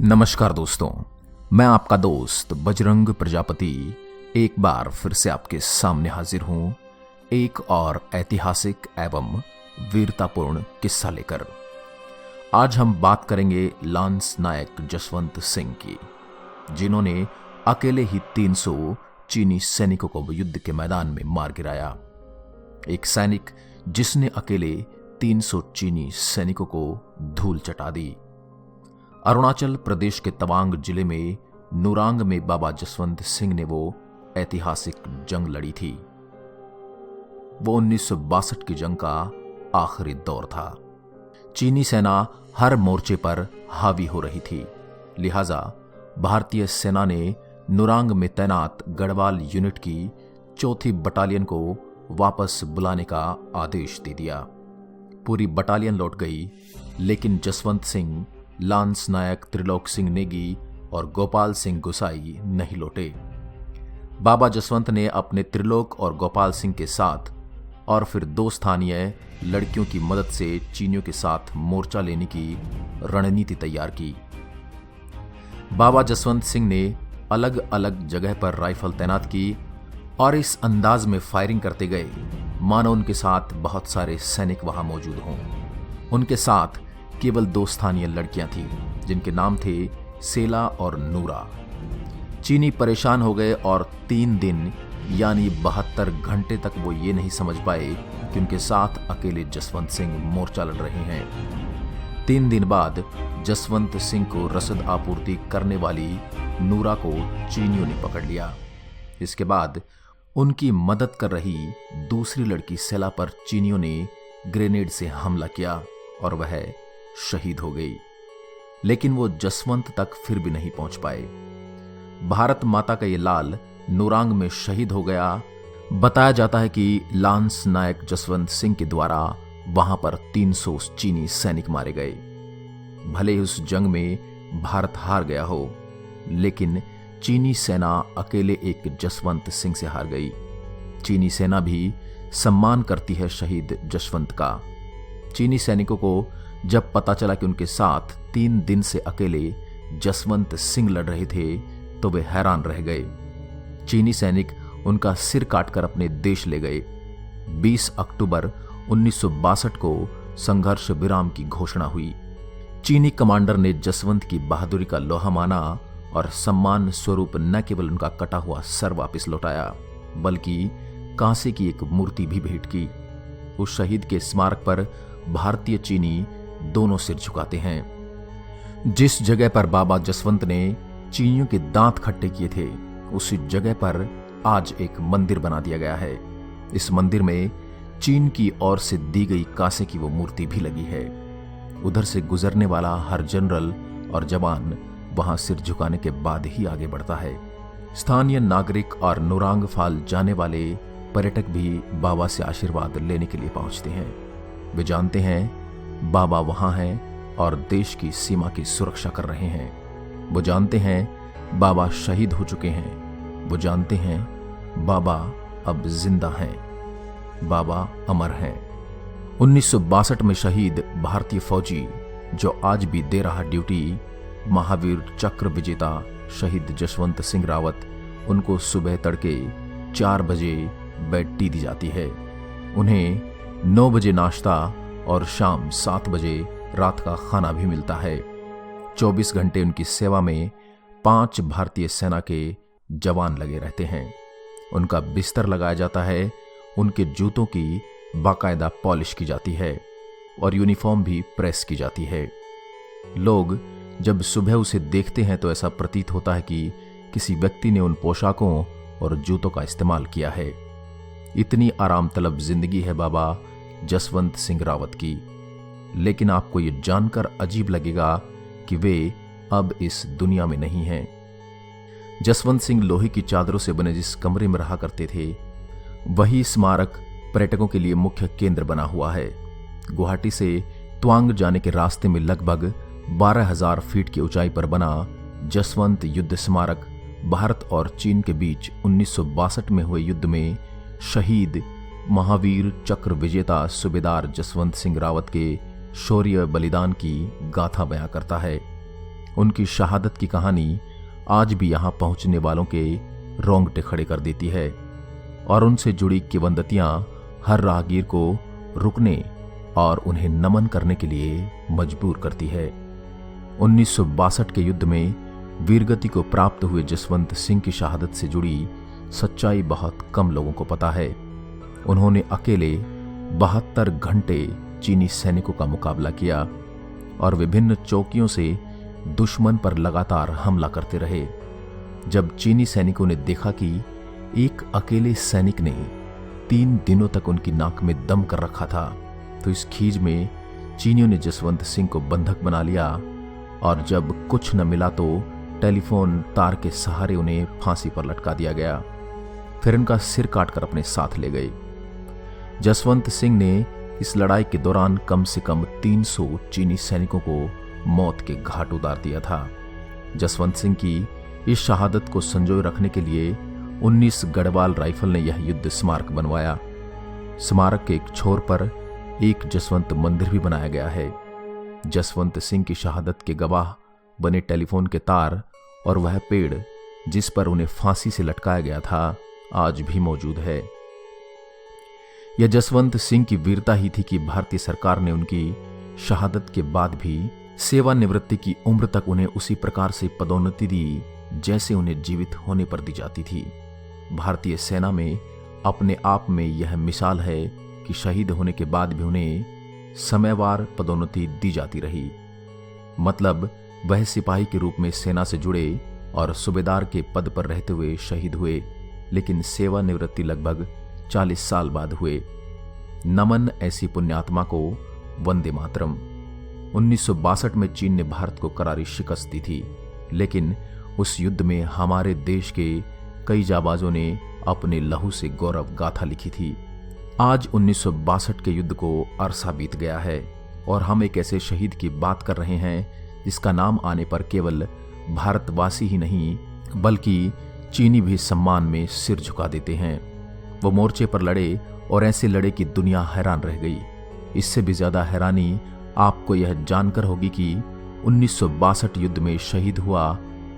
नमस्कार दोस्तों, मैं आपका दोस्त बजरंग प्रजापति एक बार फिर से आपके सामने हाजिर हूं एक और ऐतिहासिक एवं वीरतापूर्ण किस्सा लेकर। आज हम बात करेंगे लांस नायक जसवंत सिंह की, जिन्होंने अकेले ही 300 चीनी सैनिकों को युद्ध के मैदान में मार गिराया। एक सैनिक जिसने अकेले 300 चीनी सैनिकों को धूल चटा दी। अरुणाचल प्रदेश के तवांग जिले में नुरांग में बाबा जसवंत सिंह ने वो ऐतिहासिक जंग लड़ी थी। वो 1962 की जंग का आखिरी दौर था। चीनी सेना हर मोर्चे पर हावी हो रही थी, लिहाजा भारतीय सेना ने नुरांग में तैनात गढ़वाल यूनिट की 4थी बटालियन को वापस बुलाने का आदेश दे दिया। पूरी बटालियन लौट गई, लेकिन जसवंत सिंह, लांस नायक त्रिलोक सिंह नेगी और गोपाल सिंह गुसाई नहीं लौटे। बाबा जसवंत ने अपने त्रिलोक और गोपाल सिंह के साथ और फिर 2 स्थानीय लड़कियों की मदद से चीनियों के साथ मोर्चा लेने की रणनीति तैयार की। बाबा जसवंत सिंह ने अलग अलग जगह पर राइफल तैनात की और इस अंदाज में फायरिंग करते गए मानो उनके साथ बहुत सारे सैनिक वहां मौजूद हों। उनके साथ केवल 2 स्थानीय लड़कियां थीं, जिनके नाम थे सेला और नूरा। चीनी परेशान हो गए और 3 दिन यानी 72 घंटे तक वो ये नहीं समझ पाए कि उनके साथ अकेले जसवंत सिंह मोर्चा लड़ रहे हैं। 3 दिन बाद जसवंत सिंह को रसद आपूर्ति करने वाली नूरा को चीनियों ने पकड़ लिया। इसके बाद उनकी मदद कर रही दूसरी लड़की सेला पर चीनियों ने ग्रेनेड से हमला किया और वह शहीद हो गई। लेकिन वो जसवंत तक फिर भी नहीं पहुंच पाए। भारत माता का ये लाल नुरांग में शहीद हो गया। बताया जाता है कि लांस नायक जसवंत सिंह के द्वारा वहां पर 300 चीनी सैनिक मारे गए। भले ही उस जंग में भारत हार गया हो, लेकिन चीनी सेना अकेले एक जसवंत सिंह से हार गई। चीनी सेना भी सम्मान करती है शहीद जसवंत का। चीनी सैनिकों को जब पता चला कि उनके साथ 3 दिन से अकेले जसवंत सिंह लड़ रहे थे, तो वे हैरान रह गए। चीनी सैनिक उनका सिर काटकर अपने देश ले गए। 20 अक्टूबर 1962 को संघर्ष विराम की घोषणा हुई। चीनी कमांडर ने जसवंत की बहादुरी का लोहा माना और सम्मान स्वरूप न केवल उनका कटा हुआ सर वापस लौटाया, बल्कि कांसे की एक मूर्ति भी भेंट की। उस शहीद के स्मारक पर भारतीय चीनी दोनों सिर झुकाते हैं। जिस जगह पर बाबा जसवंत ने चीनियों के दांत खट्टे किए थे, उसी जगह पर आज एक मंदिर बना दिया गया है। इस मंदिर में चीन की ओर से दी गई कांसे की वो मूर्ति भी लगी है। उधर से गुजरने वाला हर जनरल और जवान वहां सिर झुकाने के बाद ही आगे बढ़ता है। स्थानीय नागरिक और नुरांग फाल जाने वाले पर्यटक भी बाबा से आशीर्वाद लेने के लिए पहुंचते हैं। वे जानते हैं बाबा वहां हैं और देश की सीमा की सुरक्षा कर रहे हैं। वो जानते हैं बाबा शहीद हो चुके हैं। वो जानते हैं बाबा अब जिंदा हैं। बाबा अमर हैं। 1962 में शहीद भारतीय फौजी जो आज भी दे रहा ड्यूटी, महावीर चक्र विजेता शहीद जसवंत सिंह रावत, उनको सुबह तड़के 4 बजे बेड टी दी जाती है। उन्हें 9 बजे नाश्ता और शाम 7 बजे रात का खाना भी मिलता है। 24 घंटे उनकी सेवा में 5 भारतीय सेना के जवान लगे रहते हैं। उनका बिस्तर लगाया जाता है, उनके जूतों की बाकायदा पॉलिश की जाती है और यूनिफॉर्म भी प्रेस की जाती है। लोग जब सुबह उसे देखते हैं तो ऐसा प्रतीत होता है कि किसी व्यक्ति ने उन पोशाकों और जूतों का इस्तेमाल किया है। इतनी आराम तलब जिंदगी है बाबा जसवंत सिंह रावत की। लेकिन आपको ये जानकर अजीब लगेगा कि वे अब इस दुनिया में नहीं हैं। जसवंत सिंह लोहे की चादरों से बने जिस कमरे में रहा करते थे, वही स्मारक पर्यटकों के लिए मुख्य केंद्र बना हुआ है। गुवाहाटी से तवांग जाने के रास्ते में लगभग 12,000 फीट की ऊंचाई पर बना जसवंत युद्ध स्मारक भारत और चीन के बीच 1962 में हुए युद्ध में शहीद महावीर चक्र विजेता सूबेदार जसवंत सिंह रावत के शौर्य बलिदान की गाथा बयां करता है। उनकी शहादत की कहानी आज भी यहाँ पहुँचने वालों के रोंगटे खड़े कर देती है और उनसे जुड़ी किंवदंतियां हर राहगीर को रुकने और उन्हें नमन करने के लिए मजबूर करती है। 1962 के युद्ध में वीरगति को प्राप्त हुए जसवंत सिंह की शहादत से जुड़ी सच्चाई बहुत कम लोगों को पता है। उन्होंने अकेले 72 घंटे चीनी सैनिकों का मुकाबला किया और विभिन्न चौकियों से दुश्मन पर लगातार हमला करते रहे। जब चीनी सैनिकों ने देखा कि एक अकेले सैनिक ने 3 दिनों तक उनकी नाक में दम कर रखा था, तो इस खीज में चीनियों ने जसवंत सिंह को बंधक बना लिया और जब कुछ न मिला तो टेलीफोन तार के सहारे उन्हें फांसी पर लटका दिया गया। फिर उनका सिर काटकर अपने साथ ले गए। जसवंत सिंह ने इस लड़ाई के दौरान कम से कम 300 चीनी सैनिकों को मौत के घाट उतार दिया था। जसवंत सिंह की इस शहादत को संजोए रखने के लिए 19 गढ़वाल राइफल ने यह युद्ध स्मारक बनवाया। स्मारक के एक छोर पर एक जसवंत मंदिर भी बनाया गया है। जसवंत सिंह की शहादत के गवाह बने टेलीफोन के तार और वह पेड़ जिस पर उन्हें फांसी से लटकाया गया था, आज भी मौजूद है। यह जसवंत सिंह की वीरता ही थी कि भारतीय सरकार ने उनकी शहादत के बाद भी सेवानिवृत्ति की उम्र तक उन्हें उसी प्रकार से पदोन्नति दी जैसे उन्हें जीवित होने पर दी जाती थी। भारतीय सेना में अपने आप में यह मिसाल है कि शहीद होने के बाद भी उन्हें समयवार पदोन्नति दी जाती रही। मतलब वह सिपाही के रूप में सेना से जुड़े और सूबेदार के पद पर रहते हुए शहीद हुए, लेकिन सेवानिवृत्ति लगभग 40 साल बाद हुए। नमन ऐसी पुण्यात्मा को, वंदे मातरम। 1962 में चीन ने भारत को करारी शिकस्त दी थी, लेकिन उस युद्ध में हमारे देश के कई जाबाजों ने अपने लहू से गौरव गाथा लिखी थी। आज 1962 के युद्ध को अरसा बीत गया है और हम एक ऐसे शहीद की बात कर रहे हैं जिसका नाम आने पर केवल भारतवासी ही नहीं बल्कि चीनी भी सम्मान में सिर झुका देते हैं। वो मोर्चे पर लड़े और ऐसे लड़े कि दुनिया हैरान रह गई। इससे भी ज्यादा हैरानी आपको यह जानकर होगी कि 1962 युद्ध में शहीद हुआ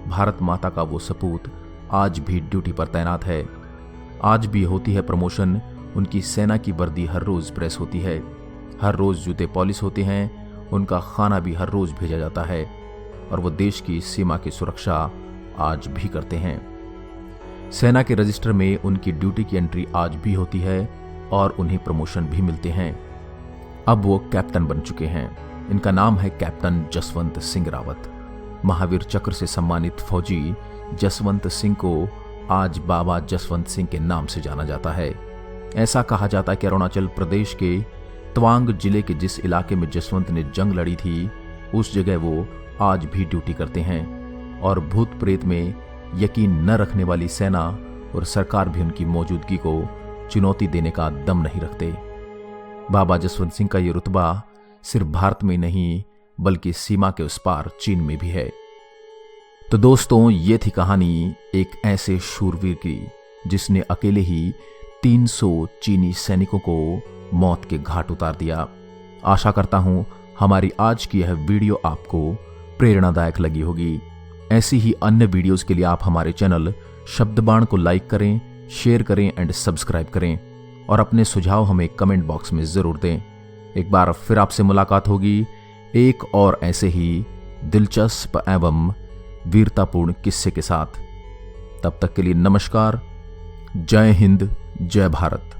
भारत माता का वो सपूत आज भी ड्यूटी पर तैनात है। आज भी होती है प्रमोशन, उनकी सेना की वर्दी हर रोज प्रेस होती है, हर रोज जूते पॉलिश होते हैं, उनका खाना भी हर रोज भेजा जाता है और वो देश की सीमा की सुरक्षा आज भी करते हैं। सेना के रजिस्टर में उनकी ड्यूटी की एंट्री आज भी होती है और उन्हें प्रमोशन भी मिलते हैं। अब वो कैप्टन बन चुके हैं। इनका नाम है कैप्टन जसवंत सिंह रावत। महावीर चक्र से सम्मानित फौजी जसवंत सिंह को आज बाबा जसवंत सिंह के नाम से जाना जाता है। ऐसा कहा जाता है कि अरुणाचल प्रदेश के तवांग जिले के जिस इलाके में जसवंत ने जंग लड़ी थी, उस जगह वो आज भी ड्यूटी करते हैं और भूत प्रेत में यकीन न रखने वाली सेना और सरकार भी उनकी मौजूदगी को चुनौती देने का दम नहीं रखते। बाबा जसवंत सिंह का ये रुतबा सिर्फ भारत में नहीं बल्कि सीमा के उस पार चीन में भी है। तो दोस्तों, ये थी कहानी एक ऐसे शूरवीर की जिसने अकेले ही 300 चीनी सैनिकों को मौत के घाट उतार दिया। आशा करता हूं हमारी आज की यह वीडियो आपको प्रेरणादायक लगी होगी। ऐसी ही अन्य वीडियोस के लिए आप हमारे चैनल शब्दबाण को लाइक करें, शेयर करें एंड सब्सक्राइब करें और अपने सुझाव हमें कमेंट बॉक्स में जरूर दें। एक बार फिर आपसे मुलाकात होगी एक और ऐसे ही दिलचस्प एवं वीरतापूर्ण किस्से के साथ। तब तक के लिए नमस्कार। जय हिंद, जय भारत।